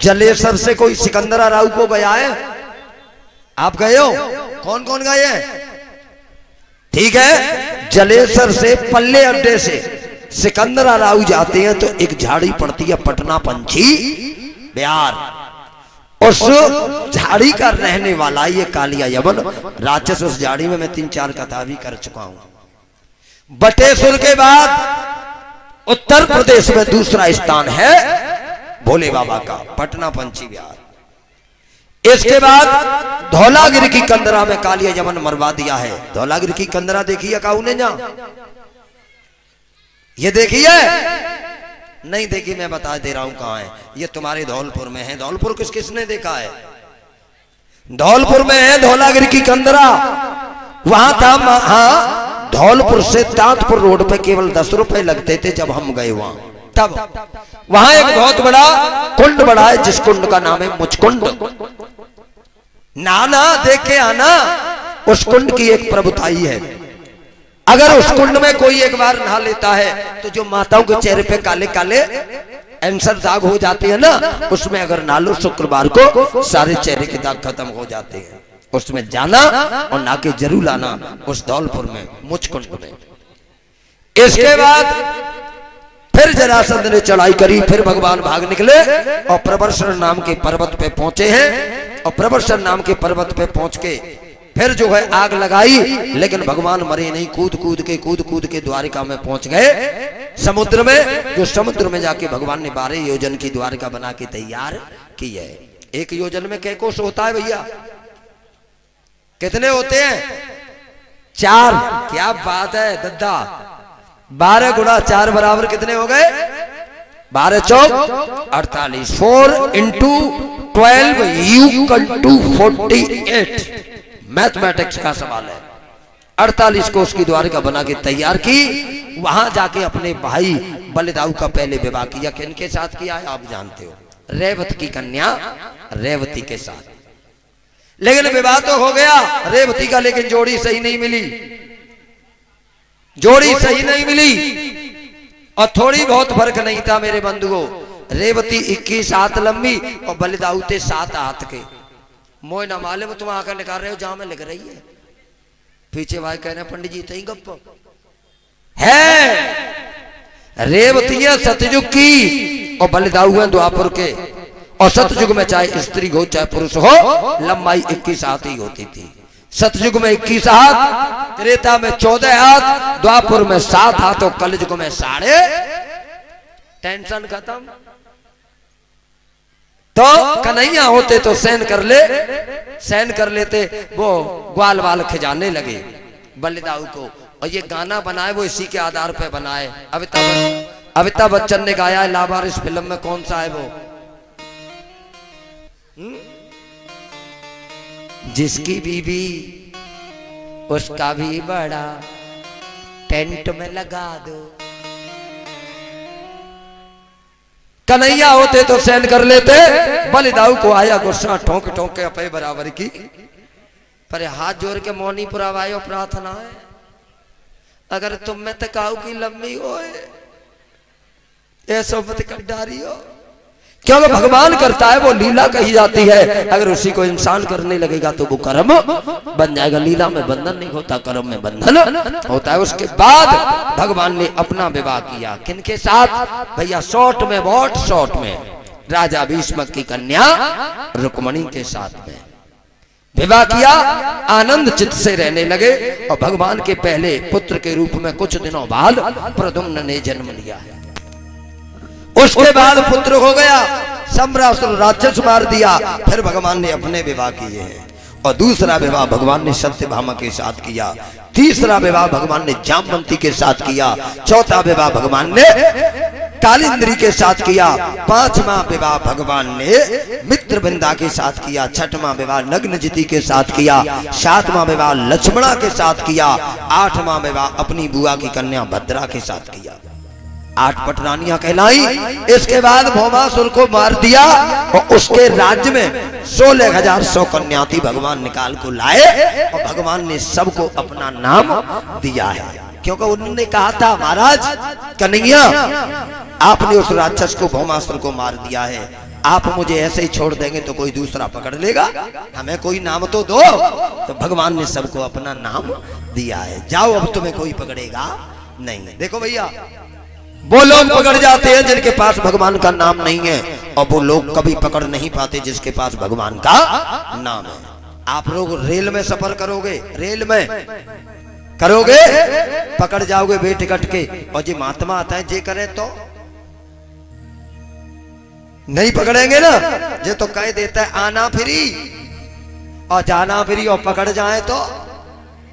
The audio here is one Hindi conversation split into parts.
जलेसर से कोई सिकंदरा राव को गया है? आप गए हो? कौन कौन गए हैं? ठीक है, जलेसर से पल्ले अड्डे से सिकंदरा राव जाते हैं तो एक झाड़ी पड़ती है पटना पंची बिहार। उस झाड़ी का रहने वाला ये कालिया यमन राक्षस, उस झाड़ी में मैं 3-4 कथा भी कर चुका हूं। बटेश्वर के बाद उत्तर प्रदेश में दूसरा स्थान है भोले बाबा का, पटना पंची बिहार। इसके बाद धौलागिरी की कंदरा में कालिया यमन मरवा दिया है। धौलागिरी की कंदरा देखी है काऊ ने? जा ये देखी है? नहीं देखी, मैं बता दे रहा हूं कहां है। ये तुम्हारे धौलपुर में है। धौलपुर किसने देखा है? धौलपुर में है धौलागिरी की कंदरा। वहां था, हाँ, धौलपुर से तांतपुर रोड पे केवल 10 रुपए लगते थे जब हम गए वहां। तब वहां एक बहुत बड़ा कुंड बड़ा है जिस कुंड का नाम है मुचकुंड। नाना देख के आना, उस कुंड की एक प्रभुताई है। अगर उस कुंड में कोई एक बार नहा लेता है तो जो माताओं के चेहरे पे काले काले एंसर दाग हो जाते हैं ना, उसमें अगर नहा लो शुक्रवार को सारे चेहरे के दाग खत्म हो जाते हैं। उसमें जाना और नहा के जरूर लाना उस धौलपुर में मुचकुंड में। इसके बाद फिर जरासंध ने चढ़ाई करी, फिर भगवान भाग निकले और प्रवर्षण नाम के पर्वत पे पहुंचे हैं। और प्रवर्षण नाम के पर्वत पे पहुंच के फिर जो है आग लगाई, लेकिन भगवान मरे नहीं। कूद कूद के द्वारिका में पहुंच गए समुद्र में। जो समुद्र में जाके भगवान ने 12 योजन की द्वारिका बना के तैयार की है। 1 योजन में कै कोस होता है भैया? कितने होते हैं? 4। क्या बात है दद्दा, 12 गुणा 4 बराबर कितने हो गए? 12 चौक 48। 4 × 12 = 48। मैथमेटिक्स का सवाल है। 48 को उसकी द्वारिका बना के तैयार की। वहां जाके अपने भाई बलिदाऊ का पहले विवाह किया। किनके साथ किया है आप जानते हो? रेवती की कन्या रेवती के साथ। लेकिन विवाह तो हो गया रेवती का, लेकिन जोड़ी सही नहीं मिली। जोड़ी सही नहीं मिली और थोड़ी बहुत फर्क नहीं था मेरे बंधुओं। रेवती 21 हाथ लंबी और बलिदाऊ थे 7 हाथ के। मोय ना मालूम तुम आकर निकाल रहे हो जहां में लग रही है। पीछे भाई कह रहे पंडित जी तई गप है। रेवती है सतयुग की और बलिदाऊ है द्वापर के। और सतयुग में चाहे स्त्री हो चाहे पुरुष हो, लंबाई 21 हाथ ही होती थी। सतयुग में 21 हाथ, त्रेता में 14 हाथ, द्वापर में 7 हाथ और कलयुग में 6.5। टेंशन खत्म। तो कन्हैया होते तो सहन कर लेते। वो ग्वाल वाल खिजाने लगे बलिदाऊ को। और ये गाना बनाए वो इसी के आधार पे बनाए। अमिताभ बच्चन ने गाया है लावारिस फिल्म में। कौन सा है वो? जिसकी बीवी उसका भी बड़ा, टेंट में लगा दो। कन्हैया होते तो सहन कर लेते। बलिदाऊ को आया गुस्सा, ठोंक के अपे बराबर की। पर हाथ जोड़ के मौनी पुरावायो प्रार्थना है, अगर तुम में तकाऊ की लंबी हो ऐसा मत कर डारी हो। क्योंकि भगवान करता है वो लीला कही जाती है। अगर उसी को इंसान करने लगेगा तो वो कर्म बन जाएगा। लीला में बंधन नहीं होता, कर्म में बंधन होता है। उसके बाद भगवान ने अपना विवाह किया। किनके साथ भैया? शॉर्ट में राजा भीष्मक की कन्या रुक्मणी के साथ में विवाह किया। आनंद चित्त से रहने लगे। और भगवान के पहले पुत्र के रूप में कुछ दिनों बाद प्रद्युम्न ने जन्म लिया है। उसके बाद पुत्र हो गया, सम्रासुर राक्षस मार दिया। फिर भगवान ने अपने विवाह किए हैं। और दूसरा विवाह भगवान ने सत्यभामा के साथ किया। तीसरा विवाह भगवान ने जामवंती के साथ किया। चौथा विवाह भगवान ने कालिंद्री के साथ किया। 5वां विवाह भगवान ने मित्रवृंदा के साथ किया। 6वां विवाह नग्नजिति के साथ किया। 7वां विवाह लक्ष्मणा के साथ किया। 8वां विवाह अपनी बुआ की कन्या भद्रा के साथ किया। 8 पटरानियां कहलाई। इसके बाद भौमासुर को मार दिया और उसके राज्य में 16,100 कन्या थी। भगवान निकाल को लाए और भगवान ने सबको अपना नाम दिया है। क्योंकि उन्होंने कहा था महाराज कन्हैया आपने उस राक्षस को भौमासुर को मार दिया है, आप मुझे ऐसे ही छोड़ देंगे तो कोई दूसरा पकड़ लेगा, हमें कोई नाम तो दो। तो भगवान ने सबको अपना नाम दिया है, जाओ अब तुम्हें कोई पकड़ेगा नहीं। देखो भैया, वो लोग पकड़ जाते हैं जिनके पास भगवान का नाम नहीं है, और वो लोग कभी पकड़ नहीं पाते जिसके पास भगवान का नाम है। आप लोग रेल में सफर करोगे, रेल में करोगे, पकड़ जाओगे बेटे कट के, और जी महात्मा आता है जे करे तो नहीं पकड़ेंगे ना। जे तो कह देता है आना फ्री और जाना फ्री, और पकड़ जाए तो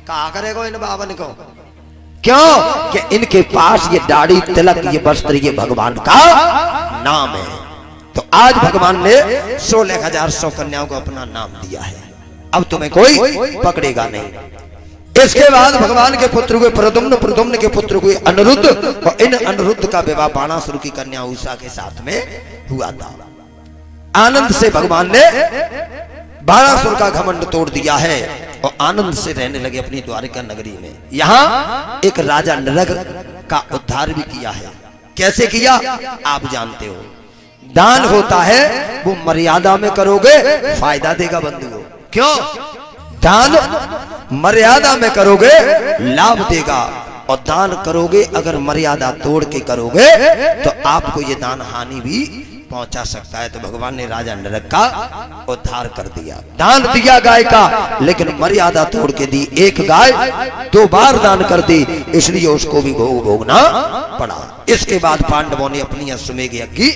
क्या करेगा इन बावन को? क्यों कि इनके पास ये दाढ़ी तिलक ये वस्त्र ये भगवान का नाम है। तो आज भगवान ने 16,100 कन्याओं को अपना नाम दिया है, अब तुम्हें कोई पकड़ेगा नहीं। इसके बाद भगवान के पुत्र हुए प्रद्युम्न, प्रद्युम्न के पुत्र हुए अनिरुद्ध, और इन अनिरुद्ध का विवाह बाणासुर की कन्या उषा के साथ में हुआ था। आनंद से भगवान ने बाणासुर का घमंड तोड़ दिया है और आनंद से रहने लगे अपनी द्वारिका नगरी में। यहाँ एक राजा नरक का उद्धार भी किया है। कैसे किया आप जानते हो। दान होता है वो मर्यादा में करोगे फायदा देगा बंधुओं। क्यों? दान मर्यादा में करोगे लाभ देगा, और दान करोगे अगर मर्यादा तोड़ के करोगे तो आपको ये दान हानि भी पहुंचा सकता है। तो भगवान ने राजा नरक का उद्धार कर दिया। दान दिया गाय का, लेकिन मर्यादा तोड़ के दी। एक गाय 2 बार दान कर दी, इसलिए उसको भी भोग भोगना पड़ा। इसके बाद पांडवों ने अपनी अश्वमेध यज्ञ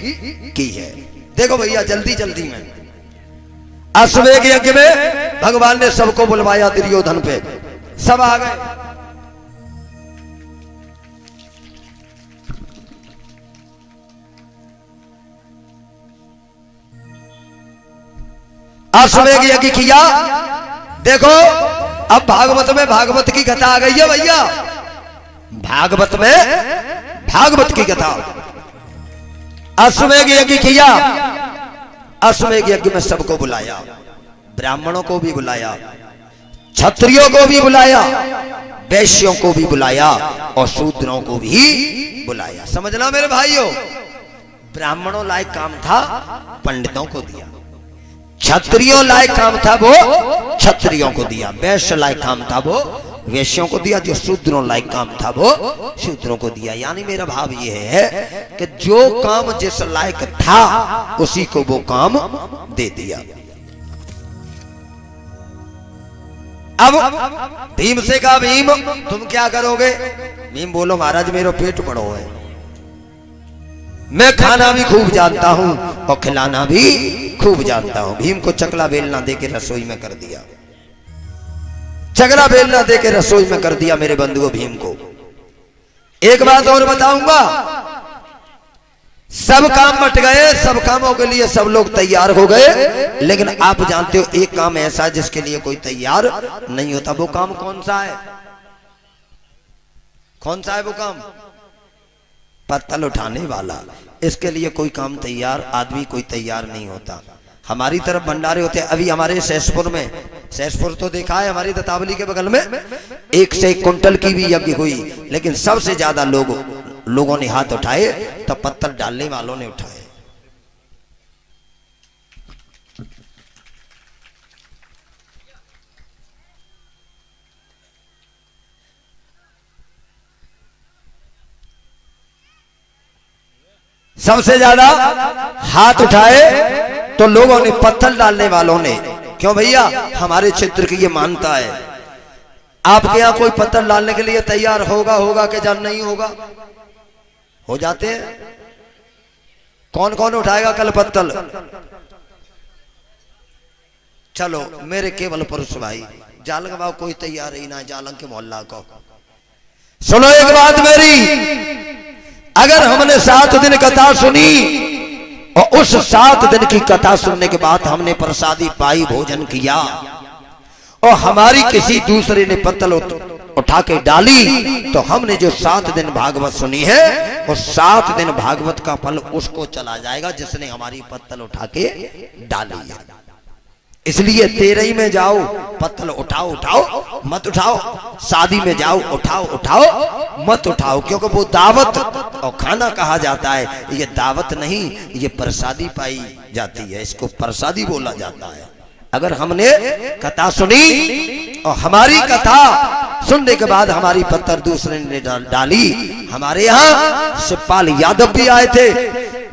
की है। देखो भैया, जल्दी जल्दी में अश्वमेध यज्ञ में भगवान ने सबको बुलवाया दुर्योधन पे, सब आ गए। अश्वमेध यज्ञ किया। देखो अब भागवत में भागवत की कथा आ गई है भैया, भागवत में भागवत की कथा। अश्वमेध यज्ञ किया, अश्वमेध यज्ञ में सबको बुलाया, ब्राह्मणों को भी बुलाया, क्षत्रियों को भी बुलाया, वैश्यों को भी बुलाया, और शूद्रों को भी बुलाया। समझना मेरे भाइयों, ब्राह्मणों लायक काम था पंडितों को दिया, क्षत्रियों लायक काम था वो क्षत्रियों को दिया, वैश्य लायक काम था वो वैश्यों को दिया, जो शूद्रों लायक काम था वो शूद्रों को दिया। यानी मेरा भाव ये है कि जो काम जिस लायक था उसी को वो काम दे दिया। अब भीम से कहा, भीम तुम क्या करोगे? भीम बोलो महाराज मेरा पेट बड़ो है, मैं खाना भी खूब जानता हूं और खिलाना भी खूब जानता हूं। भीम को चकला बेलना देके रसोई में कर दिया, चकला बेलना देके रसोई में कर दिया मेरे बंधुओं भीम को। एक बात और बताऊंगा, सब काम बट गए, सब कामों के लिए सब लोग तैयार हो गए, लेकिन आप जानते हो एक काम ऐसा है जिसके लिए कोई तैयार नहीं होता। वो काम कौन सा है? कौन सा है वो काम? पत्तल उठाने वाला। इसके लिए कोई काम तैयार आदमी कोई तैयार नहीं होता। हमारी तरफ भंडारे होते हैं। अभी हमारे सहसपुर में, सहसपुर तो देखा है हमारी दत्तावली के बगल में, 1 से 1 कुंटल की भी यज्ञ हुई, लेकिन सबसे ज्यादा लोगों ने हाथ उठाए तो पत्थर डालने वालों ने उठाए। सबसे ज्यादा हाथ उठाए तो लोगों ने, पत्थर डालने वालों ने। क्यों भैया? हमारे क्षेत्र की ये मानता है। आपके यहां कोई पत्थर डालने के लिए तैयार होगा कि जान नहीं होगा? हो जाते हैं। कौन कौन उठाएगा कल पत्थर? चलो मेरे केवल पुरुष भाई, जालंग बाबू कोई तैयार ही ना, जालंग के मोहल्ला को सुनो एक बात मेरी। अगर हमने 7 दिन कथा सुनी और उस 7 दिन की कथा सुनने के बाद हमने प्रसादी पाई, भोजन किया, और हमारी किसी दूसरे ने पत्तल उठा के डाली, तो हमने जो 7 दिन भागवत सुनी है और 7 दिन भागवत का फल उसको चला जाएगा जिसने हमारी पत्तल उठा के डाली है। इसलिए 13 में जाओ पत्तल उठाओ मत उठाओ, शादी में जाओ उठाओ मत उठाओ, क्योंकि वो दावत और खाना कहा जाता है। ये दावत नहीं, ये प्रसादी पाई जाती है, इसको प्रसादी बोला जाता है। अगर हमने कथा सुनी और हमारी कथा सुनने के बाद हमारी पत्थर दूसरे ने डाली। हमारे यहाँ शिवपाल यादव भी आए थे,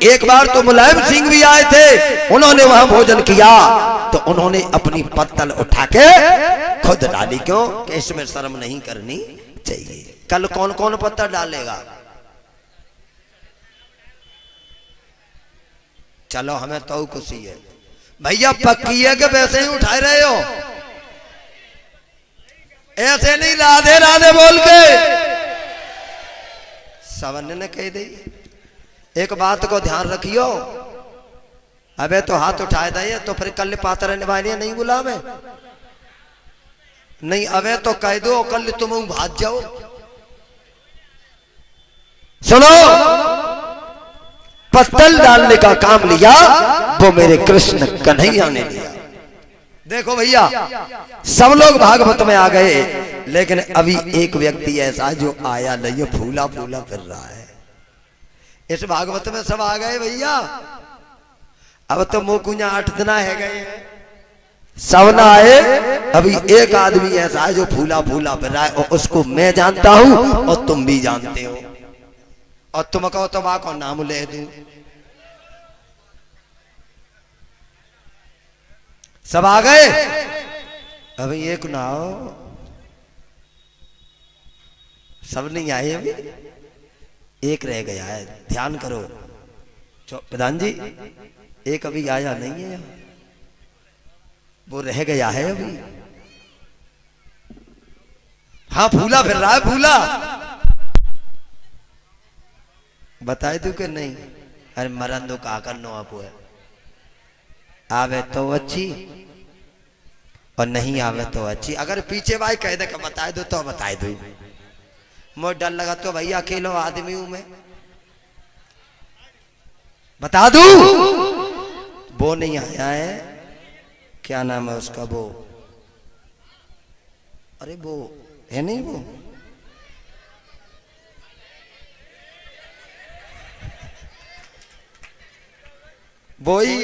एक बार तो मुलायम सिंह भी आए थे, उन्होंने वहां भोजन किया तो उन्होंने अपनी पत्तल उठा के खुद डाली। क्यों कि इसमें शर्म नहीं करनी चाहिए। कल कौन कौन पत्थर डालेगा? चलो हमें तो खुशी है भैया, पक्की है कि वैसे ही उठाए रहे हो? ऐसे नहीं राधे राधे बोल के सवर्ण ने कह दी। एक बात को ध्यान रखियो, अबे तो हाथ उठाए दे तो फिर कल पात्र निभाने नहीं बुला में नहीं, अबे तो कह दो कल तुम भाग जाओ। सुनो, पत्तल डालने का काम लिया वो मेरे कृष्ण कन्हैया ने लिया। देखो भैया, सब लोग भागवत में आ गए, लेकिन अभी एक व्यक्ति ऐसा जो आया नहीं, फूला फूला फिर रहा है। इस भागवत में सब आ गए भैया, अब तो मोकुंजा 8 दिन है गए, सब ना आए। अभी एक आदमी ऐसा है जो फूला फूला फिर रहा है, और उसको मैं जानता हूं और तुम भी जानते हो, और तुम कहो तो को नाम ले दूं। सब आ गए, अभी एक ना आओ, सब नहीं आए, अभी एक रह गया है। ध्यान करो प्रधान जी, एक अभी आया नहीं है, वो रह गया है अभी। हाँ फूला फिर रहा है, फूला बताए तू कि नहीं? अरे मरन दो का करनो आप है, आवे तो अच्छी और नहीं आवे तो अच्छी। अगर पीछे भाई कह दे कि बताए दो तो बताए दो, मुझे डर लगा तो भैया अकेलो आदमी हूं मैं, बता दू। वो नहीं आया है, क्या नाम है उसका, वो अरे वो है नहीं, वो ही,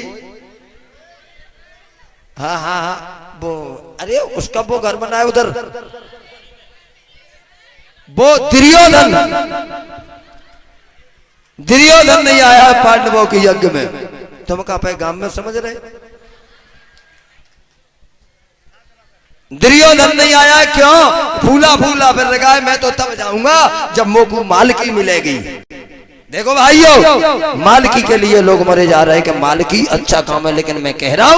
हाँ हाँ हाँ वो, अरे उसका वो घर बना है उधर, वो दुर्योधन। दुर्योधन नहीं आया पांडवों के यज्ञ में, तुम का पैगाम में समझ रहे? दुर्योधन नहीं आया, क्यों? फूला फूला फिर लगा है, मैं तो तब जाऊंगा जब मोकू मालकी मिलेगी। देखो भाइयों, मालकी के लिए लोग मरे जा रहे हैं कि मालकी अच्छा काम है, लेकिन मैं कह रहा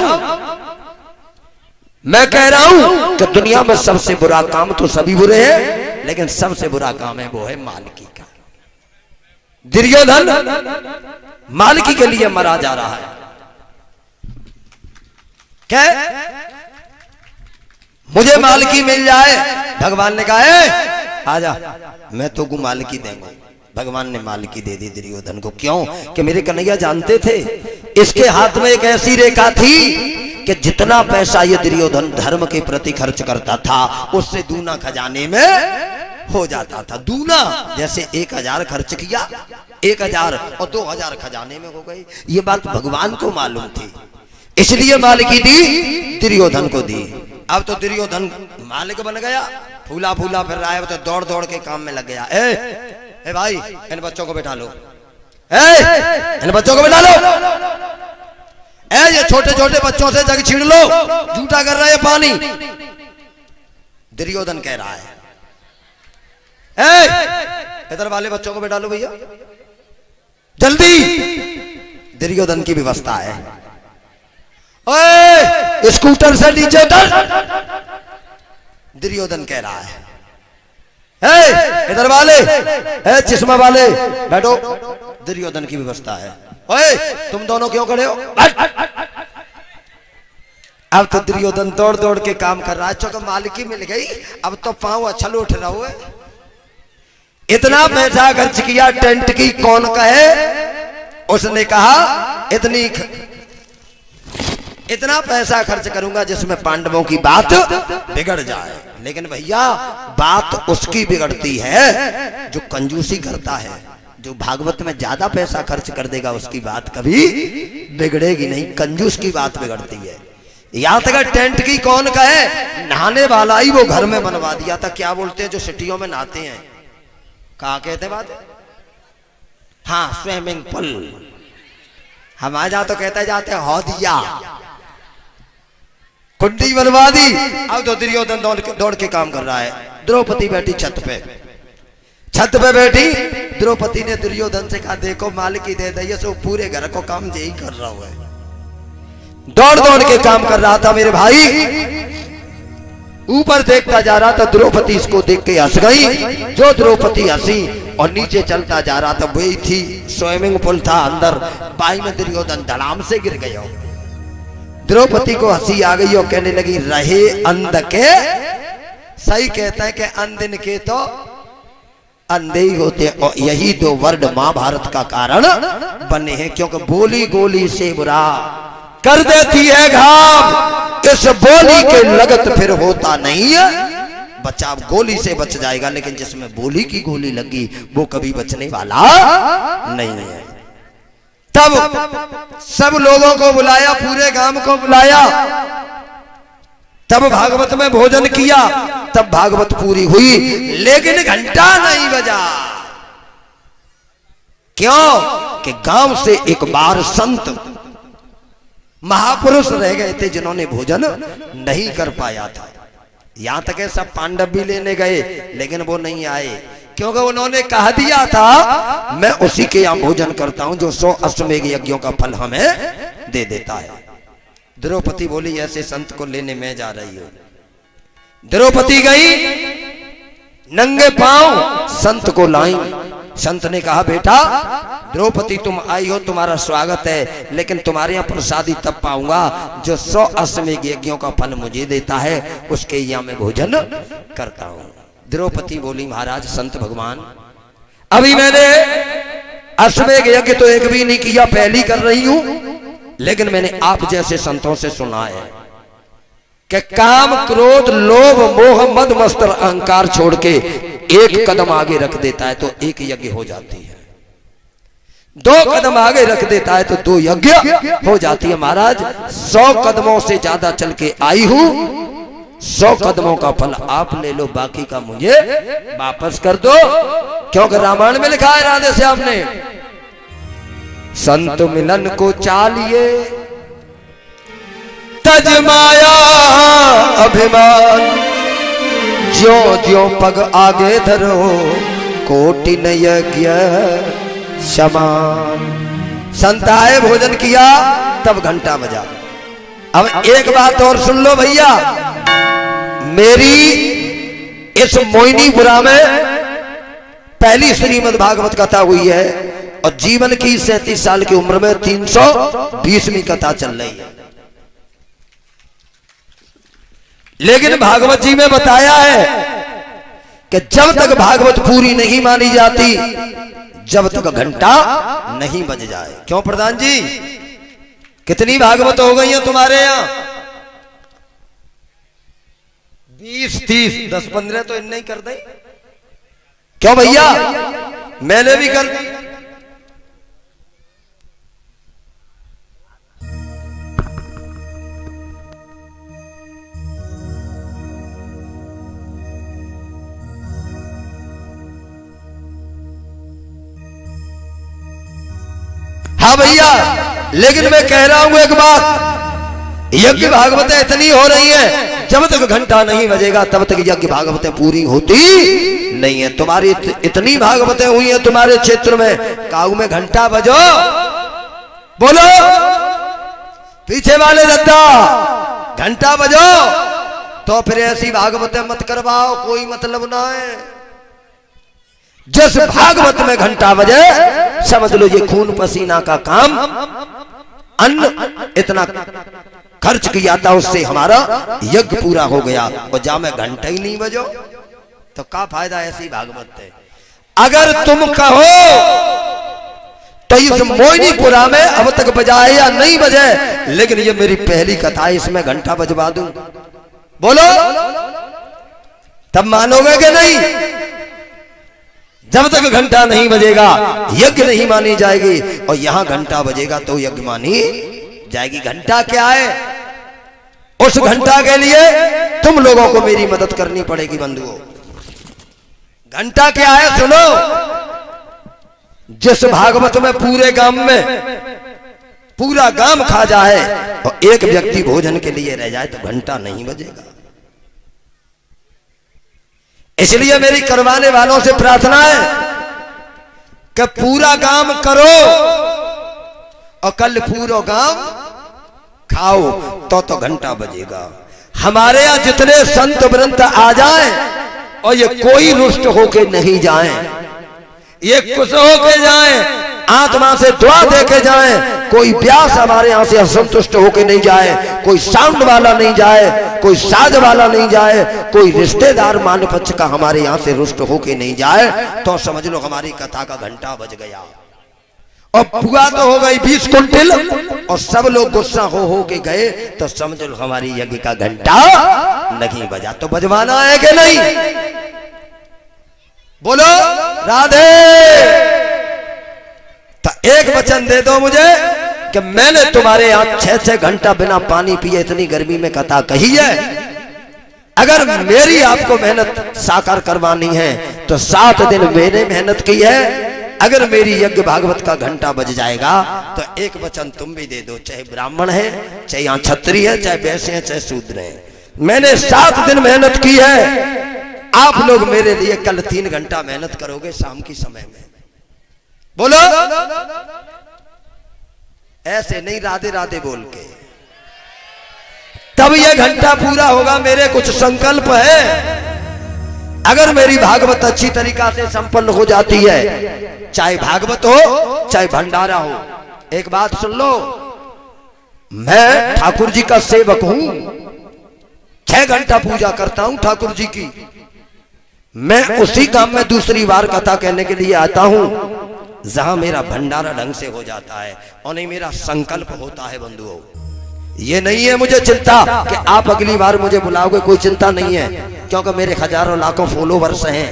हूं कि दुनिया में सबसे बुरा काम तो सभी बुरे हैं, लेकिन सबसे बुरा काम है वो है मालकी का। दुर्योधन मालकी के लिए मरा जा रहा है। क्या मुझे मालकी मिल जाए? भगवान ने कहा है आजा, मैं तो को मालकी देंगे। भगवान ने मालकी दे दी दुर्योधन को। क्यों? कि मेरे कन्हैया जानते थे इसके हाथ में एक ऐसी रेखा थी कि जितना पैसा ये दुर्योधन धर्म के प्रति खर्च करता था, उससे दूना खजाने में हो जाता था। दूना, जैसे 1000 खर्च किया, 1000 और 2000 खजाने में हो गए। ये बात भगवान को मालूम थी, इसलिए मालिकी दी, दुर्योधन को दी। अब तो दुर्योधन मालिक बन गया, फूला फूला फिर रहा है, तो दौड़ दौड़ के काम में लग गया। ए भाई, इन बच्चों को बैठा लो, इन बच्चों को बैठा लो, ये छोटे छोटे बच्चों से जग छीन लो, झूठा कर रहे हैं पानी। दुर्योधन कह रहा है इधर वाले बच्चों को बैठा लो भैया, जल्दी। दुर्योधन की व्यवस्था है। ओए स्कूटर से नीचे उतर, दुर्योधन कह रहा है। इधर वाले, चश्मा वाले बैठो, दुर्योधन की व्यवस्था है। ओए तुम दोनों क्यों खड़े हो? अब तो दुर्योधन दौड़ दौड़ के काम कर रहा है, चूंकि मालिकी मिल गई, अब तो पांव अच्छा उठ रहा हुआ है। इतना पैसा खर्च किया टेंट की, कौन कहे? उसने कहा इतना पैसा खर्च करूंगा जिसमें पांडवों की बात बिगड़ जाए। लेकिन भैया बात उसकी बिगड़ती है जो कंजूसी करता है, जो भागवत में ज्यादा पैसा खर्च कर देगा उसकी बात कभी बिगड़ेगी नहीं, कंजूस की बात बिगड़ती है। यहाँ तक टेंट की कौन कहे, नहाने वाला ही वो घर में बनवा दिया था। क्या बोलते हैं जो सिटियों में नहाते हैं, कहा कहते बात, हाँ स्विमिंग पूल। हमारे जहां तो कहते जाते हैं हौदिया, कुंडी बनवा दी। अब तो दुर्योधन दौड़ के काम कर रहा है। द्रौपदी बैठी छत पे बैठी। द्रौपदी ने दुर्योधन से कहा देखो मालिक ही दे दी, सो पूरे घर को काम यही कर रहा हुआ है। दौड़ के काम कर रहा था मेरे भाई, ऊपर देखता जा रहा था। द्रौपदी इसको देख के हंस गई। जो द्रौपदी हंसी और नीचे चलता जा रहा था, वही थी स्विमिंग पूल था अंदर। बाई में दुर्योधन धड़ाम से गिर गया। द्रौपदी को हंसी आ गई और कहने लगी रहे अंध के, सही कहता है कि अंधिन के तो अंधे ही होते। और यही दो वर्ड महाभारत का कारण बने हैं, क्योंकि बोली गोली से बुरा कर देती है घाव। इस बोली के लगत फिर होता नहीं है बच्चा। गोली से बच जाएगा, लेकिन जिसमें बोली की गोली लगी वो कभी बचने वाला नहीं है। तब सब लोगों को बुलाया, पूरे गांव को बुलाया, तब भागवत में भोजन किया, तब भागवत पूरी हुई। लेकिन घंटा नहीं बजा। क्यों कि गांव से एक बार संत महापुरुष रह गए थे जिन्होंने भोजन नहीं कर पाया था। यहां तक है सब पांडव भी लेने गए, लेकिन वो नहीं आए, क्योंकि उन्होंने कह दिया था मैं उसी के यहां भोजन करता हूं जो 100 अश्वमेध यज्ञों का फल हमें दे देता है। द्रौपदी बोली ऐसे संत को लेने में जा रही हूं। द्रौपदी गई, नंगे पांव संत को लाई। संत ने कहा बेटा द्रौपदी तुम आई हो, तुम्हारा स्वागत है, लेकिन तुम्हारे यहाँ प्रसादी तब पाऊंगा जो 100 अश्वमेध यज्ञों का फल मुझे देता है, उसके यहाँ मैं भोजन करता हूं। द्रौपदी बोली महाराज संत भगवान, अभी मैंने अश्वमेध यज्ञ तो एक भी नहीं किया, पहली कर रही हूं, लेकिन मैंने आप जैसे संतों से सुना है कि काम क्रोध लोभ मोह मद मत्सर अहंकार छोड़ के एक कदम आगे रख देता है तो एक यज्ञ हो जाती है, 2 कदम आगे रख देता है तो 2 यज्ञ हो जाती है। महाराज 100 कदमों से ज्यादा चल के आई हूं, 100 कदमों का फल आप ले लो, बाकी का मुझे वापस कर दो। क्योंकि रामायण में लिखा है राधे श्याम ने, संत मिलन को चालिए तज माया अभिमान, ज्यों ज्यों पग आगे धरो कोटि न यज्ञ समान। संत आए भोजन किया तब घंटा बजा। अब एक बात और सुन लो भैया, मेरी इस मोहिनीपुरा में पहली श्रीमद् भागवत कथा हुई है और जीवन की 37 साल की उम्र में 320वीं कथा चल रही है। लेकिन भागवत जी में बताया है कि जब तक भागवत पूरी नहीं मानी जाती, जब तक घंटा नहीं बज जाए। क्यों प्रधान जी, कितनी भागवत हो गई है तुम्हारे यहां? 20 30 10 15 तो इन्हें ही कर दें। क्यों भैया, मैंने भी कर दी। हाँ भैया, लेकिन मैं कह रहा हूं एक बात, यज्ञ भागवतें इतनी हो रही हैं, जब तक घंटा नहीं बजेगा तब तक यज्ञ भागवतें पूरी होती नहीं है। तुम्हारी इतनी भागवतें हुई हैं तुम्हारे क्षेत्र में, काऊ में घंटा बजो, बोलो पीछे वाले दद्दा घंटा बजो, तो फिर ऐसी भागवतें मत करवाओ, कोई मतलब ना है। जिस भागवत में घंटा बजे समझ लो ये खून पसीना का काम, अन्न इतना खर्च किया था उससे हमारा यज्ञ पूरा हो गया, और जा में घंटा ही नहीं बजो तो क्या फायदा ऐसी भागवत है। अगर तुम कहो तो इस मोहिनीपुरा में अब तक बजाए या नहीं बजे, लेकिन ये मेरी पहली कथा है, इसमें घंटा बजवा दूं, बोलो तब मानोगे कि नहीं? जब तक घंटा नहीं बजेगा यज्ञ नहीं मानी जाएगी, और यहां घंटा बजेगा तो यज्ञ मानी जाएगी। घंटा क्या है? उस घंटा के लिए तुम लोगों को मेरी मदद करनी पड़ेगी बंधुओं। घंटा क्या है सुनो। जिस भागवत में पूरे गांव में पूरा गांव खा जाए और एक व्यक्ति भोजन के लिए रह जाए तो घंटा नहीं बजेगा। इसलिए मेरी करवाने वालों से प्रार्थना है कि पूरा गांव करो और कल पूरा गांव खाओ तो घंटा बजेगा। हमारे यहां जितने संत व्रत आ जाएं और ये कोई रुष्ट होके नहीं जाएं, ये खुश होके जाएं, आत्मा से दुआ देके जाएं। कोई व्यास हमारे यहां से असंतुष्ट होके नहीं जाए, कोई साउंड वाला नहीं जाए, कोई साज वाला नहीं जाए, कोई रिश्तेदार मान पक्ष का हमारे यहां से रुष्ट होके नहीं जाए, तो समझ लो हमारी कथा का घंटा बज गया। और पुआ तो हो गई 20 कुंटल और सब लोग गुस्सा हो के गए, तो समझ लो हमारी यज्ञ का घंटा नहीं बजा। तो बजवाना है कि नहीं? बोलो राधे। तो एक वचन दे दो मुझे कि मैंने तुम्हारे यहां 6-6 घंटा बिना पानी पिए इतनी गर्मी में कथा कही है। अगर मेरी आपको मेहनत साकार करवानी है तो 7 दिन मैंने मेहनत की है। अगर मेरी यज्ञ भागवत का घंटा बज जाएगा तो एक वचन तुम भी दे दो, चाहे ब्राह्मण है, चाहे यहाँ क्षत्रिय है, चाहे वैश्य है, चाहे शूद्र है। मैंने 7 दिन मेहनत की है, आप लोग मेरे लिए कल 3 घंटा मेहनत करोगे शाम की समय में। बोलो ऐसे नहीं, राधे राधे बोल के, तब यह घंटा पूरा होगा। मेरे कुछ संकल्प है। अगर मेरी भागवत अच्छी तरीका से संपन्न हो जाती है, चाहे भागवत हो चाहे भंडारा हो, एक बात सुन लो, मैं ठाकुर जी का सेवक हूं, 6 घंटा पूजा करता हूं ठाकुर जी की। मैं उसी काम में दूसरी बार कथा कहने के लिए आता हूं जहां मेरा भंडारा ढंग से हो जाता है और नहीं मेरा संकल्प होता है। बंधुओं ये नहीं है मुझे चिंता कि आप अगली बार मुझे बुलाओगे, कोई चिंता नहीं है, क्योंकि मेरे हजारों लाखों फॉलोवर्स हैं।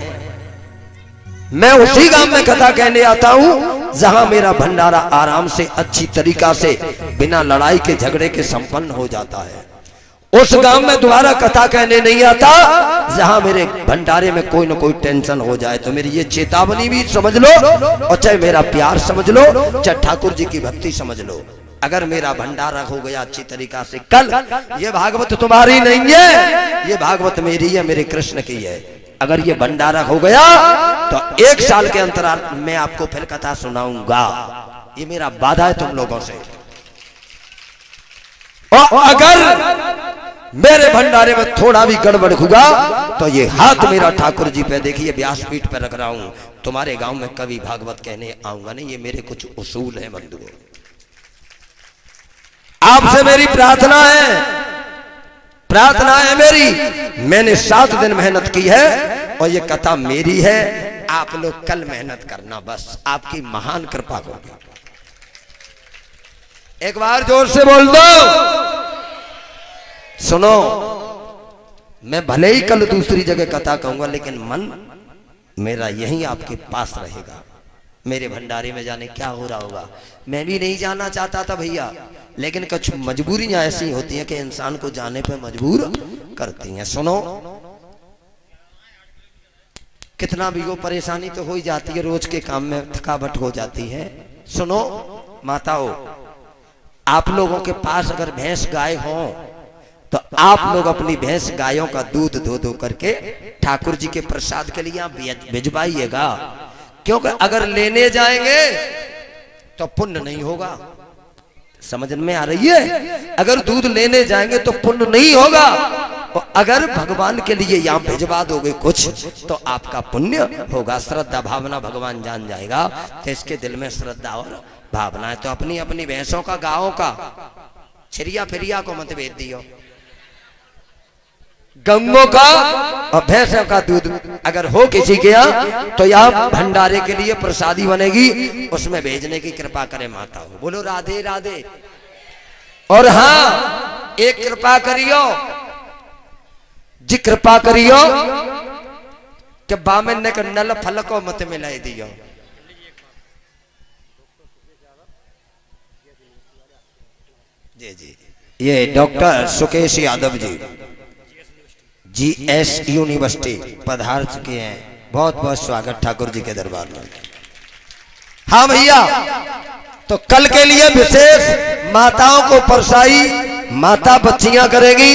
मैं उसी गांव में कथा कहने आता हूं जहां मेरा भंडारा आराम से अच्छी तरीका से बिना लड़ाई के झगड़े के संपन्न हो जाता है। उस गांव में दोबारा कथा कहने नहीं आता जहां मेरे भंडारे में कोई ना कोई टेंशन हो जाए। तो मेरी ये चेतावनी भी समझ लो, और चाहे मेरा प्यार समझ लो, चाहे ठाकुर जी की भक्ति समझ लो। अगर मेरा भंडारा हो गया अच्छी तरीका से, कल ये भागवत तुम्हारी नहीं है, ये भागवत मेरी है, मेरे कृष्ण की है। अगर ये भंडारा हो गया तो 1 साल के अंतराल में आपको फिर कथा सुनाऊंगा। ये मेरा वादा है तुम लोगों से। और अगर मेरे भंडारे में थोड़ा भी गड़बड़ हुआ तो ये हाथ मेरा ठाकुर जी पे, देखिए व्यासपीठ पे रख रहा हूं, तुम्हारे गांव में कभी भागवत कहने आऊंगा नहीं। ये मेरे कुछ उसूल है बंधुओं। आपसे मेरी प्रार्थना है मेरी। मैंने 7 दिन मेहनत की है और ये कथा मेरी है। आप लोग कल मेहनत करना, बस आपकी महान कृपा होगी। एक बार जोर से बोल दो। सुनो, मैं भले ही कल दूसरी जगह कथा कहूंगा, लेकिन मन मेरा यहीं आपके पास रहेगा। मेरे भंडारे में जाने क्या हो रहा होगा मैं भी नहीं जाना चाहता था भैया, लेकिन कुछ मजबूरियां ऐसी होती हैं कि इंसान को जाने पे मजबूर करती हैं। सुनो, कितना भी वो परेशानी तो हो ही जाती है, रोज के काम में थकावट हो जाती है। सुनो माताओं, आप लोगों के पास अगर भैंस गाय हो तो आप लोग अपनी भैंस गायों का दूध धो करके ठाकुर जी के प्रसाद के लिए आप भिजवाइएगा, क्योंकि अगर लेने जाएंगे तो पुण्य नहीं होगा। समझ में आ रही है? अगर दूध लेने जाएंगे तो पुण्य नहीं होगा, और अगर भगवान के लिए यहाँ भिजवा दोगे कुछ तो आपका पुण्य होगा। श्रद्धा भावना भगवान जान जाएगा कि इसके दिल में श्रद्धा और भावना है। तो अपनी अपनी भैंसों का, गायों का, छिरिया फिरिया को मत भेज दियो। गंगों का और भैंसों का दूध अगर हो किसी के यहाँ तो यहाँ भंडारे के लिए प्रसादी बनेगी, उसमें भेजने की कृपा करे माता हो। बोलो राधे राधे। और हाँ, एक कृपा करियो जी, कृपा करियो कि बामें ने नल फल को मत मिलाई दियो। जी जी, ये doctor Sukesh Yadav ji GS university पधार चुके हैं। बहुत बहुत स्वागत ठाकुर जी के दरबार में। हाँ भैया, तो कल के लिए विशेष माताओं को परसाई माता बच्चियां करेगी,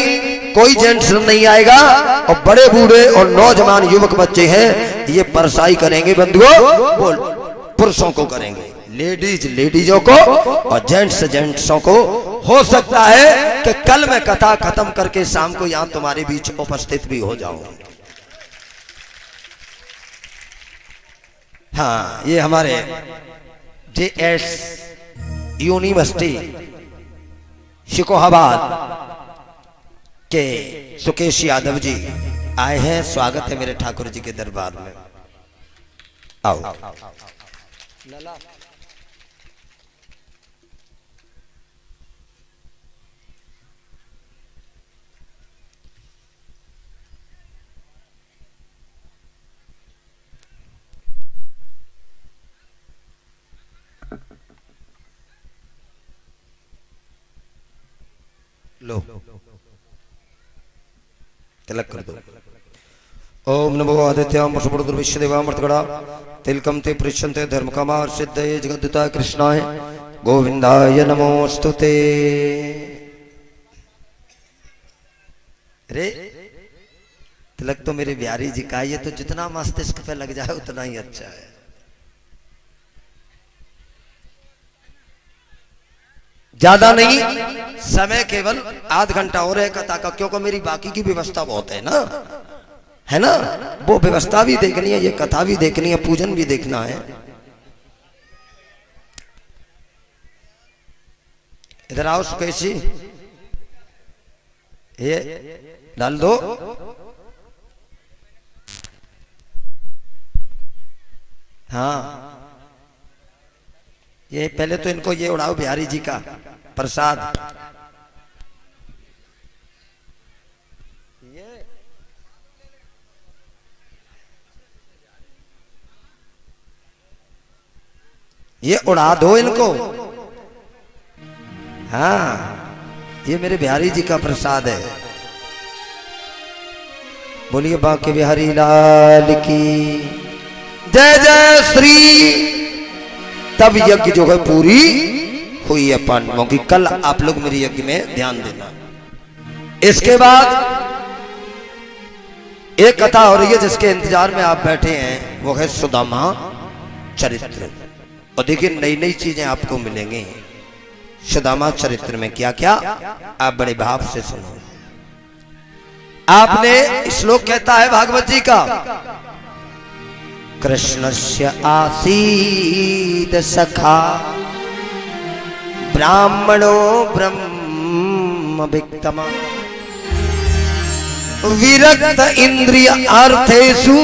कोई जेंट्स नहीं आएगा, और बड़े बूढ़े और नौजवान युवक बच्चे हैं ये परसाई करेंगे बंधुओं, बोल पुरुषों को करेंगे, लेडीज लेडीजों को और जेंट्स जेंट्सों को। हो सकता है कि कल मैं कथा खत्म करके शाम को यहां तुम्हारे बीच उपस्थित भी हो जाऊं। हाँ, ये हमारे JS यूनिवर्सिटी शिकोहाबाद के सुकेश यादव जी आए हैं। स्वागत है मेरे ठाकुर जी के दरबार में। आओ। लो तिलक कर दो। ओम नमो आदित्याम विश्वदेवामृतगड़ा तिलकम ते पृच्छन्ते धर्म कामार सिद्धये जगद्दुता कृष्णाय गोविंदाय नमोस्तुते। अरे तिलक तो मेरे बिहारी जी का, ये तो जितना मस्तिष्क पे लग जाए उतना ही अच्छा है। ज्यादा नहीं, समय केवल आध घंटा और है कथा का, क्योंकि मेरी बाकी की व्यवस्था बहुत है ना, है ना, वो व्यवस्था भी देखनी है, ये कथा भी देखनी है, पूजन भी देखना है। इधर आओ सुकेशी, ये डाल दो। हाँ, ये पहले तो इनको ये उड़ाओ बिहारी जी का प्रसाद। ये उड़ा दो इनको। हाँ, ये मेरे बिहारी जी का प्रसाद है। बोलिए बांके बिहारी लाल की जय जय श्री। तब यज्ञ जो है पूरी हुई है पांडवों की। कल आप लोग मेरे यज्ञ में ध्यान देना। इसके बाद एक कथा हो रही है जिसके इंतजार में आप बैठे हैं, वो है सुदामा चरित्र। और देखिए नई नई चीजें आपको मिलेंगी सुदामा चरित्र में। क्या क्या, आप बड़े भाव से सुनो। आपने श्लोक कहता है भागवत जी का, कृष्णस्य आसीद सखा ब्राह्मणो ब्रह्म विक्तमा विरक्त इंद्रिय अर्थेषु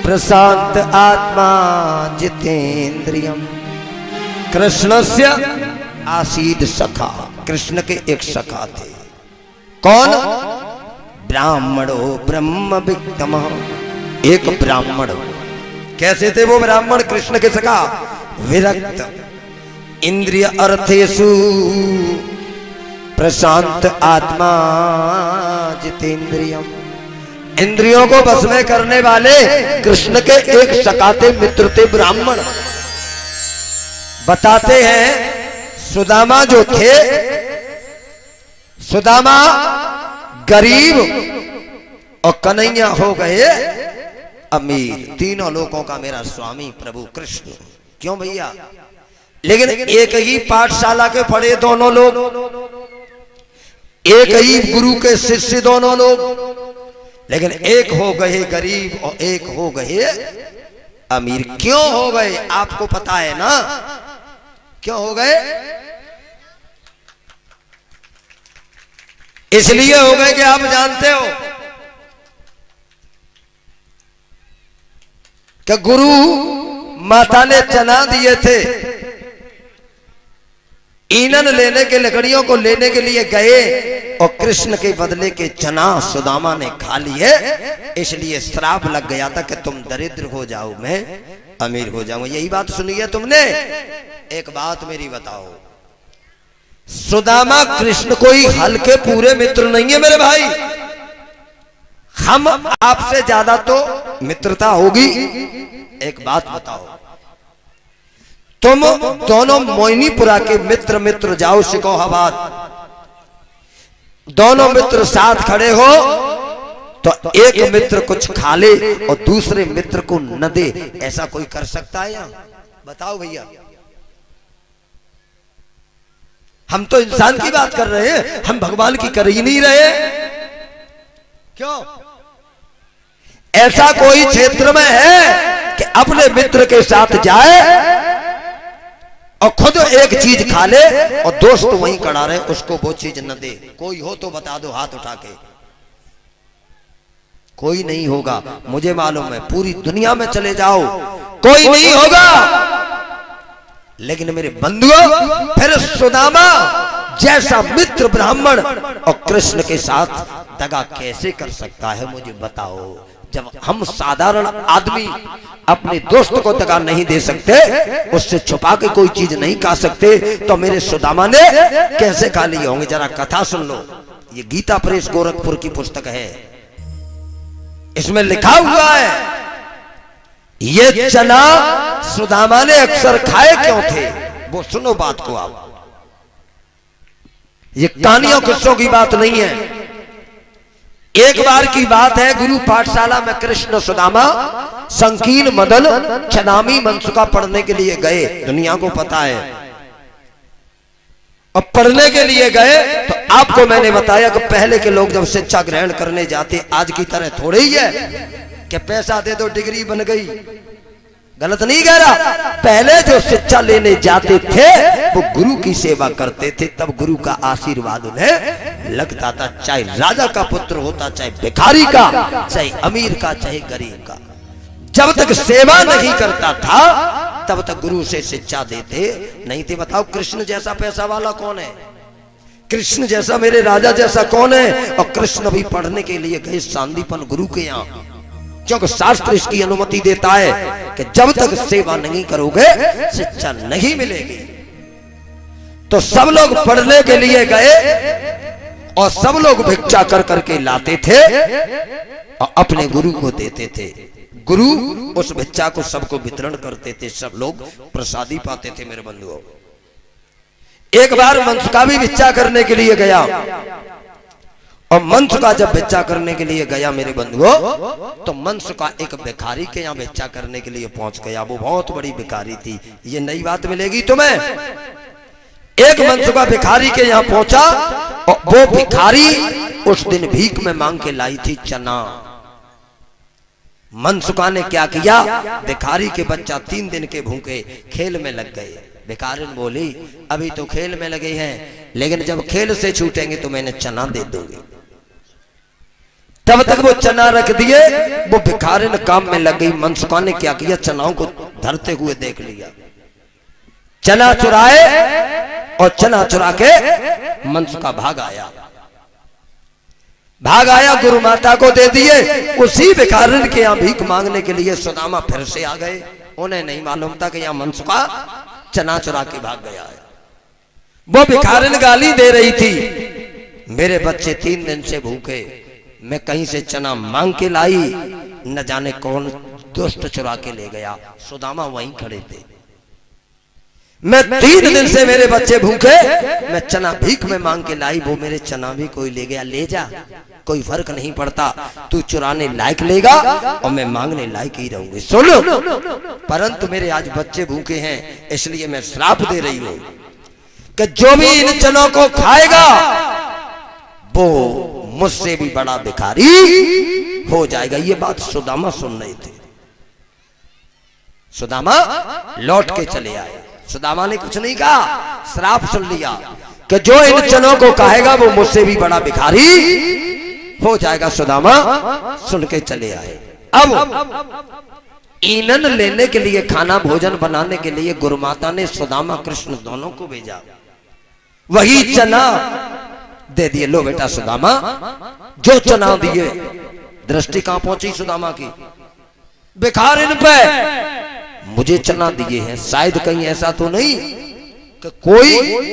प्रशांत आत्मा जितेंद्रियम। कृष्णस्य आसीद सखा, कृष्ण के एक सखा थे। कौन? ब्राह्मणो ब्रह्म विक्तम, एक ब्राह्मण। कैसे थे वो ब्राह्मण? कृष्ण के सखा। विरक्त इंद्रिय अर्थेषु प्रशांत आत्मा जितेंद्रियम। इंद्रियों को बस में करने वाले कृष्ण के एक सखा थे, मित्र थे ब्राह्मण। बताते हैं सुदामा जो थे, सुदामा गरीब और कन्हैया हो गए अमीर। तीनों लोगों का मेरा स्वामी प्रभु कृष्ण। क्यों भैया? लेकिन एक ही पाठशाला के पढ़े दोनों लोग, एक ही गुरु के शिष्य दोनों लोग, लेकिन एक हो गए गरीब और एक हो गए अमीर। क्यों हो गए? आपको पता है ना क्यों हो गए? इसलिए हो गए कि आप जानते हो कि गुरु माता ने चना दिए थे, ईंधन लेने के, लकड़ियों को लेने के लिए गए और कृष्ण के बदले के चना सुदामा ने खा लिए, इसलिए श्राप लग गया था कि तुम दरिद्र हो जाओ मैं अमीर हो जाऊं। यही बात सुनी है तुमने। एक बात मेरी बताओ, सुदामा कृष्ण कोई हल्के पूरे मित्र नहीं है मेरे भाई। हम आपसे ज्यादा तो मित्रता होगी। एक बात बताओ, तुम दोनों मोहिनीपुरा के मित्र मित्र जाओ शिकोहाबाद, दोनों मित्र साथ खड़े हो तो एक मित्र कुछ खा ले और दूसरे मित्र को न दे, ऐसा कोई कर सकता है यहां? बताओ भैया। हम तो इंसान की बात कर रहे हैं, हम भगवान की कर ही नहीं रहे। क्यों? ऐसा कोई क्षेत्र में है कि अपने मित्र के साथ जाए और खुद एक चीज खा ले और दोस्त वहीं खड़ा रहे, उसको वो चीज न दे? कोई हो तो बता दो हाथ उठा के। कोई नहीं होगा, मुझे मालूम है। पूरी दुनिया में चले जाओ कोई नहीं होगा। लेकिन मेरे बंधुओं, फिर सुदामा जैसा मित्र ब्राह्मण और कृष्ण के साथ दगा कैसे कर सकता है? मुझे बताओ। जब हम साधारण आदमी अपने दोस्त को दगा नहीं दे सकते, उससे छुपा के कोई चीज नहीं खा सकते, तो मेरे सुदामा ने कैसे खा लिए होंगे? जरा कथा सुन लो। ये गीता प्रेस गोरखपुर की पुस्तक है, इसमें लिखा हुआ है ये चना सुदामा ने अक्सर खाए क्यों थे, वो सुनो बात को आप। ये कहानियों किस्सों की बात नहीं है। एक बार की बात है, गुरु पाठशाला में कृष्ण सुदामा संकीर्ण मदन छदामी मनसुका पढ़ने के लिए गए। दुनिया को पता है। और पढ़ने के लिए गए तो आपको मैंने बताया कि पहले के लोग जब शिक्षा ग्रहण करने जाते, आज की तरह थोड़े ही है कि पैसा दे दो डिग्री बन गई। गलत नहीं कह रहा। पहले जो शिक्षा लेने जाते थे वो गुरु की सेवा करते थे, तब गुरु का आशीर्वाद उन्हें लगता था। चाहे राजा का पुत्र होता, चाहे भिखारी का, चाहे अमीर का, चाहे गरीब का, जब तक सेवा नहीं करता था तब तक गुरु से शिक्षा देते नहीं थे। बताओ कृष्ण जैसा पैसा वाला कौन है? कृष्ण जैसा मेरे राजा जैसा कौन है? और कृष्ण भी पढ़ने के लिए गए सांदीपन गुरु के यहाँ, क्योंकि शास्त्र इसकी अनुमति देता है कि जब तक सेवा नहीं करोगे शिक्षा नहीं मिलेगी। तो सब लोग पढ़ने के लिए गए और सब लोग भिक्षा कर करके लाते थे और अपने गुरु को देते थे। गुरु उस भिक्षा को सबको वितरण करते थे, सब लोग प्रसादी पाते थे। मेरे बंधुओं, एक बार मनसुका भी भिक्षा करने के लिए गया और मनसुका जब भिक्षा करने के लिए गया मेरे बंधुओं, तो मनसुका एक भिखारी के यहाँ भिक्षा करने के लिए पहुंच गया। वो बहुत बड़ी भिखारी थी, ये नई बात मिलेगी तुम्हें। एक मनसुका भिखारी के यहाँ पहुंचा और वो भिखारी उस दिन भीख में मांग के लाई थी चना। मनसुका ने क्या किया? भिखारी के बच्चा 3 दिन के भूखे खेल में लग गए। भिखारिन बोली अभी तो खेल में लगे हैं, लेकिन जब खेल से छूटेंगे तो मैंने चना दे दूंगी। तब तक वो चना रख दिए, वो भिखारिन काम में लग गई। मनसुका ने क्या किया? चनाओं को धरते हुए देख लिया, चना चुराए और चना चुरा के मनसुका भाग आया। गुरु माता को दे दिए। उसी भिखारिन के यहाँ भीख मांगने के लिए सुदामा फिर से आ गए। उन्हें नहीं मालूम था कि यहाँ मनसुका चना चुरा के भाग गया है। वो भिखारिन गाली दे रही थी, मेरे बच्चे 3 दिन से भूखे, मैं कहीं से चना मांग के लाई, न जाने कौन दुष्ट चुरा के ले गया। सुदामा वहीं खड़े थे। मैं 3 दिन से मेरे बच्चे भूखे, मैं चना भीख में मांग के लाई, वो मेरे चना भी कोई ले गया। ले जा, कोई फर्क नहीं पड़ता, तू चुराने लायक लेगा और मैं मांगने लायक ही रहूंगी। सुनो, परंतु मेरे आज बच्चे भूखे हैं, इसलिए मैं श्राप दे रही हूं कि जो भी इन चनों को खाएगा वो मुझसे भी बड़ा भिखारी हो जाएगा। ये बात सुदामा सुन रहे थे। सुदामा लौट के चले आए। सुदामा ने कुछ नहीं कहा, श्राप सुन लिया कि जो इन चनों को खाएगा वो मुझसे भी बड़ा भिखारी हो जाएगा। सुदामा सुन के चले आए। अब ईंधन लेने के लिए, खाना भोजन बनाने के लिए गुरुमाता ने सुदामा कृष्ण दोनों को भेजा। वही चना दे दिए, लो बेटा सुदामा जो चना दिए। दृष्टि कहां पहुंची सुदामा की, बेकार इन पे मुझे चना दिए हैं। शायद कहीं ऐसा तो नहीं कि कोई,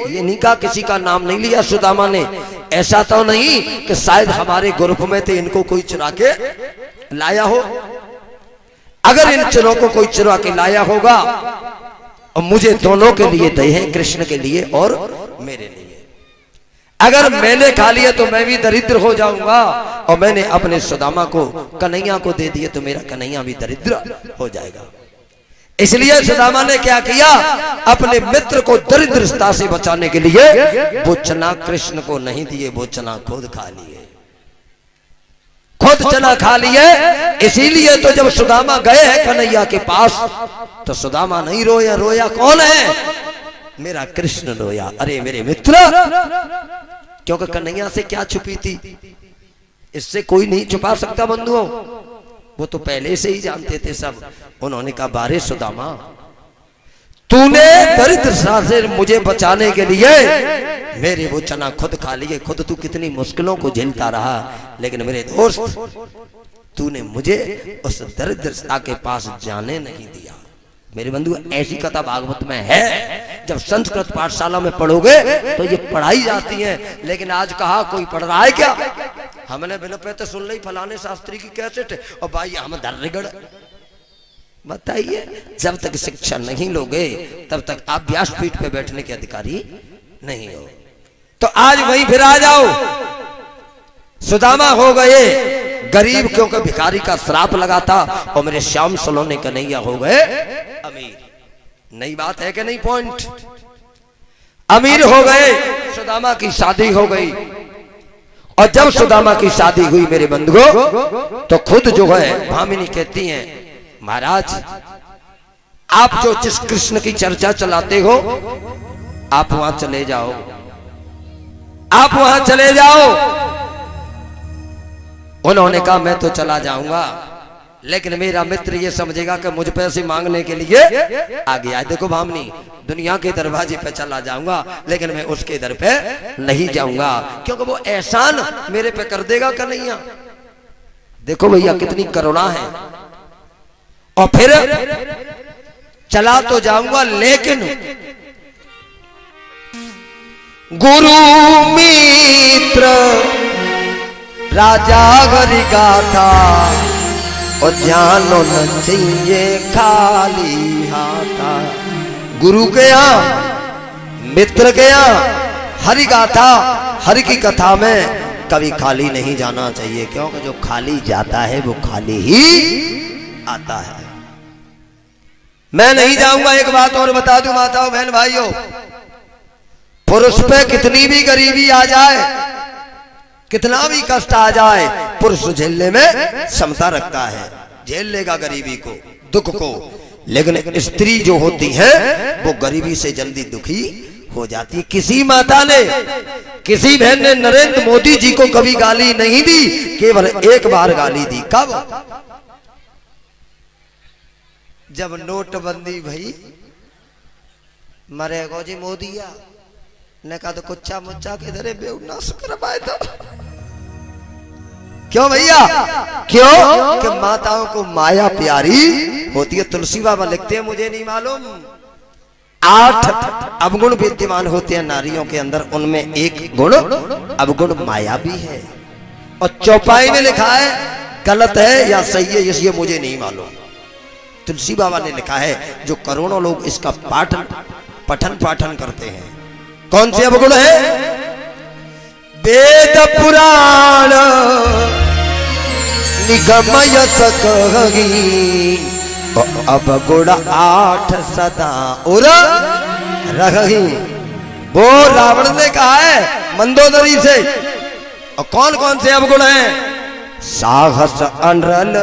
ये नहीं कहा, किसी का नाम नहीं लिया सुदामा ने, ऐसा तो नहीं कि शायद हमारे ग्रुप में थे, इनको कोई चुरा के लाया हो। अगर इन चरों को कोई चुरा के लाया होगा और मुझे दोनों के लिए दे हैं, कृष्ण के लिए और मेरे लिए। अगर मैंने खा लिए तो मैं भी दरिद्र हो जाऊंगा, और मैंने अपने सुदामा को, कन्हैया को दे दिए तो मेरा कन्हैया भी दरिद्र हो जाएगा। इसलिए सुदामा ने क्या किया, अपने मित्र को दरिद्रता से बचाने के लिए वो चना कृष्ण को नहीं दिए, वो चना खुद खा लिए, खुद चना खा लिए। इसीलिए तो जब सुदामा गए हैं कन्हैया के पास तो सुदामा नहीं रोया, रोया कौन है, मेरा कृष्ण रोया। अरे मेरे मित्र, क्योंकि कन्हैया से क्या छुपी थी, इससे कोई नहीं छुपा सकता बंधुओं, वो तो पहले से ही जानते थे सब। उन्होंने कहा, बारे सुदामा, तूने दरिद्रता से मुझे बचाने के लिए मेरे वो चना खुद खा लिए, खुद तू कितनी मुश्किलों को झेलता रहा, लेकिन मेरे दोस्त तूने मुझे उस दरिद्रता के पास जाने नहीं दिया। मेरे बंधु, ऐसी कथा भागवत में है, जब संस्कृत पाठशाला में पढ़ोगे तो ये पढ़ाई जाती है, लेकिन आज कहा कोई पढ़ रहा है क्या? हमने बिना पे तो सुन ली फलाने शास्त्री की कैसेट, और भाई हम दर्रिगढ़। बताइए, जब तक शिक्षा नहीं लोगे तब तक आप व्यासपीठ पे बैठने के अधिकारी नहीं हो। तो आज वहीं फिर आ जाओ, सुदामा हो गए गरीब, क्योंकि भिखारी का श्राप लगा था, और मेरे श्याम सलोने कन्हैया हो गए अमीर। नई बात है कि नहीं? पॉइंट, अमीर हो गए, सुदामा की शादी हो गई। और जब सुदामा की शादी हुई मेरे बंधुओं, तो खुद जो है भामिनी कहती हैं, महाराज आप जो जिस कृष्ण की चर्चा चलाते हो आप वहां चले जाओ, आप वहां चले जाओ। उन्होंने कहा, मैं तो चला जाऊंगा, लेकिन मेरा मित्र ये समझेगा कि मुझ पैसे मांगने के लिए आ गया है। देखो भामनी, दुनिया के दरवाजे पे चला जाऊंगा, लेकिन मैं उसके दर पे नहीं जाऊंगा, क्योंकि वो एहसान मेरे पे कर देगा कन्हैया। देखो भैया कितनी करुणा है। और फिर चला तो जाऊंगा, लेकिन गुरु मित्र राजा हरि गाथा, और ध्यान न चाहिए खाली हाथा। गुरु के यहाँ, मित्र के यहाँ, हरि गाथा, हरि की कथा में कभी खाली नहीं जाना चाहिए, क्योंकि जो खाली जाता है वो खाली ही आता है। मैं नहीं जाऊंगा। एक बात और बता दूं माताओं बहन भाइयों, पुरुष पे कितनी भी गरीबी आ जाए, कितना भी कष्ट आ जाए, पुरुष झेलने में क्षमता रखता है, झेल लेगा गरीबी को, दुख को। लेकिन स्त्री जो होती है वो गरीबी से जल्दी दुखी हो जाती है। किसी माता ने, किसी बहन ने नरेंद्र मोदी जी को कभी गाली नहीं दी, केवल एक बार गाली दी। कब? जब नोटबंदी भई, मरे गो जी मोदिया ने कहा तो कुच्चा मुच्चा के धरे बेउनास करवाए तो। क्यों भैया? क्यों कि माताओं को माया प्यारी होती है। तुलसी बाबा लिखते हैं, मुझे नहीं मालूम, 8 अवगुण विद्यमान होते हैं नारियों के अंदर, उनमें एक गुण अवगुण माया भी है। और चौपाई में लिखा है, गलत है या सही है ये मुझे नहीं मालूम, तुलसी बाबा ने लिखा है, जो करोड़ों लोग इसका पठन पाठन करते हैं। कौन से अवगुण है? वेद पुराण निगमय सकही, अवगुण 8 सदा उर रही। वो रावण ने कहा है मंदोदरी से। और कौन कौन से अवगुण हैं? साहस अनरल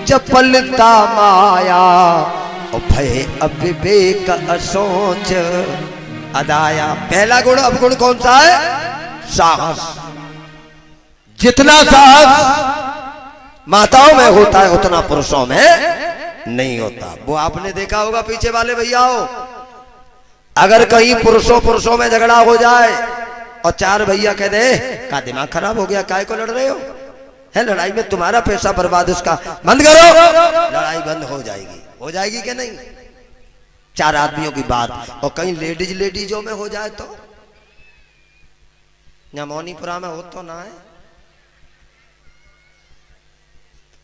चपलता माया, और भय अविवेक असोच अदाया। पहला गुण अवगुण कौन सा है? साहस। जितना साहस माताओं में होता है उतना पुरुषों में नहीं होता। वो आपने देखा होगा पीछे वाले भैया हो, अगर कहीं पुरुषों में झगड़ा हो जाए, और चार भैया कह दे का दिमाग खराब हो गया, काय को लड़ रहे हो, है लड़ाई में तुम्हारा पैसा बर्बाद, उसका बंद करो, लड़ाई बंद हो जाएगी कि नहीं। चार आदमियों की बात, और कहीं लेडीजों में हो जाए तो, या मौनीपुरा में हो तो ना है,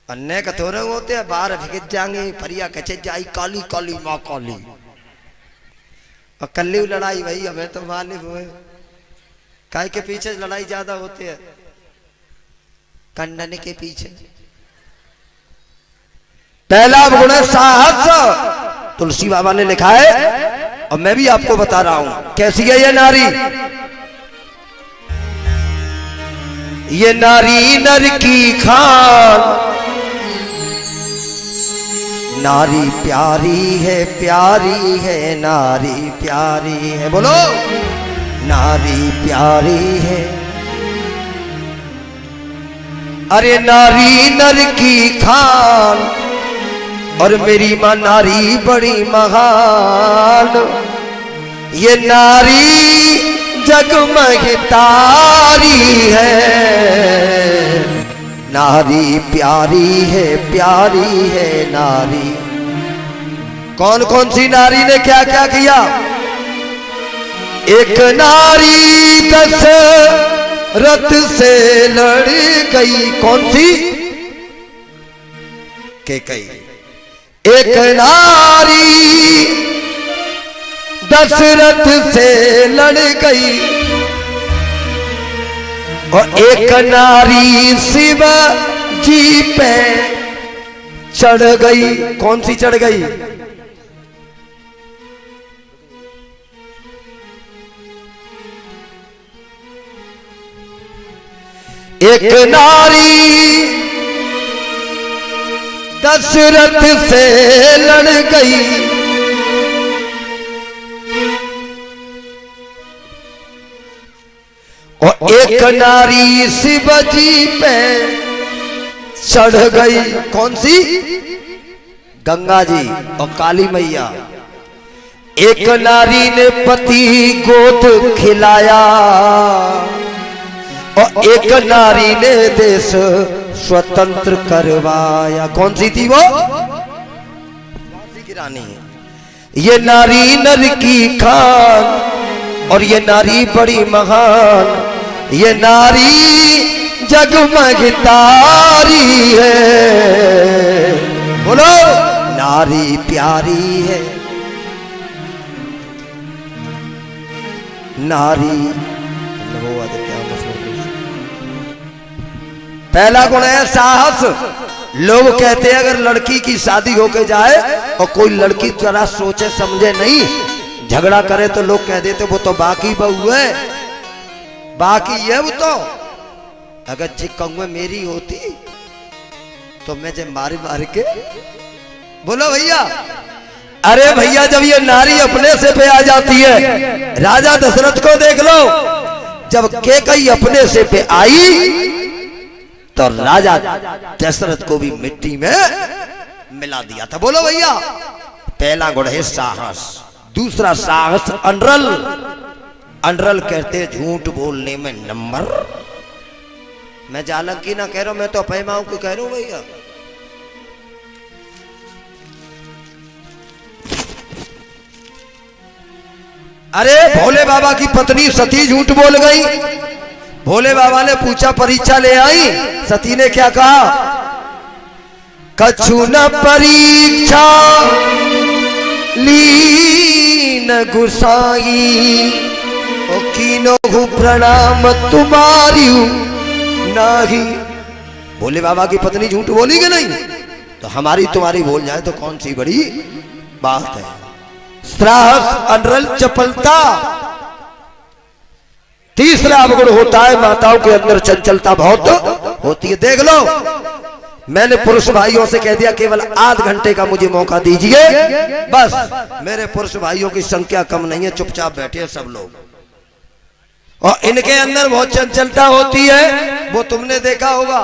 अन्य कथोरे होते हैं, बाहर भिग जाएंगे, फरिया कचे जाई काली काली माँ काली, और कल्ली लड़ाई वही हमें तो मालूम हुए, काय के पीछे लड़ाई ज्यादा होती है, कंडन के पीछे। पहला गुण है साहस, तुलसी बाबा ने लिखा है, और मैं भी आपको बता रहा हूं कैसी है ये नारी। ये नारी नर की खान, नारी प्यारी है नारी प्यारी है, बोलो नारी प्यारी है। अरे नारी नर की खान, और मेरी मां नारी बड़ी महान, ये नारी जगमग तारी है, नारी प्यारी है नारी। कौन कौन सी नारी ने क्या क्या किया? एक नारी दशरथ से लड़ गई, कौन सी? कैकेयी। एक नारी दशरथ से लड़ गई, और एक नारी शिव जी पे चढ़ गई, कौन सी चढ़ गई? एक नारी दशरथ से लड़ गई, और एक नारी शिवजी पे चढ़ गई, कौन सी? गंगा जी और काली मैया। एक नारी ने पति गोद खिलाया, और एक नारी ने देश स्वतंत्र करवाया, कौन सी थी वो? की रानी। ये नारी नर की खान, और ये नारी बड़ी महान, ये नारी जगमग तारी है, बोलो नारी प्यारी है नारी। पहला गुण है साहस। लोग कहते हैं अगर लड़की की शादी होके जाए और कोई लड़की जरा सोचे समझे नहीं, झगड़ा करे, तो लोग कह देते वो तो बाकी बहू है, बाकी है वो तो। अगर जी कौए मेरी होती तो मैं जब मार मार के, बोलो भैया। अरे भैया जब ये नारी अपने से पे आ जाती है, राजा दशरथ को देख लो, जब कैकेयी अपने से पे आई तो राजा दशरथ को भी मिट्टी में मिला दिया था, बोलो भैया। पहला गुण है साहस। दूसरा साहस अनरल। अनरल कहते झूठ बोलने में नंबर। मैं जालक की ना कह रहा हूं, मैं तो पैमाओं को कह रहा हूं भैया। अरे भोले बाबा की पत्नी सती झूठ बोल गई। भोले बाबा ने पूछा परीक्षा ले आई, सती ने क्या कहा? कछु न परीक्षा लीन गुसाई, ओ कीनो प्रणाम तुम्हारी नाही। भोले बाबा की पत्नी झूठ बोली कि नहीं? तो हमारी तुम्हारी बोल जाए तो कौन सी बड़ी बात है। साहस, अनरल, चपलता। तीसरा अवगुण होता है माताओं के अंदर चंचलता बहुत होती है। देख लो, मैंने पुरुष भाइयों से कह दिया केवल आध घंटे का मुझे मौका दीजिए, बस। मेरे पुरुष भाइयों की संख्या कम नहीं है, चुपचाप बैठे हैं सब लोग, और इनके अंदर बहुत चंचलता होती है, वो तुमने देखा होगा।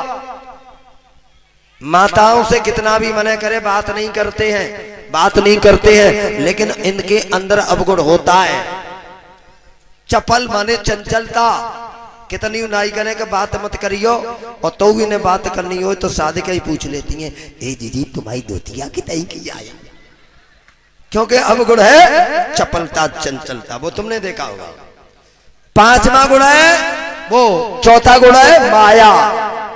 माताओं से कितना भी मना करे बात नहीं करते हैं, लेकिन इनके अंदर अवगुण होता है। चपल माने चंचलता। कितनी नाई करे कि बात मत करियो, और तो इन्हें बात करनी हो तो सादे का ही पूछ लेती हैं, ए जीजी तुम्हारी धोतिया की तई की आया। क्योंकि अब गुण है चपलता चंचलता, वो तुमने देखा होगा। पांचवा गुण है वो, चौथा गुण है माया।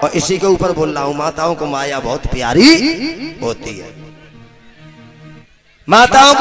और इसी के ऊपर बोल रहा हूं, माताओं को माया बहुत प्यारी होती है। माताओं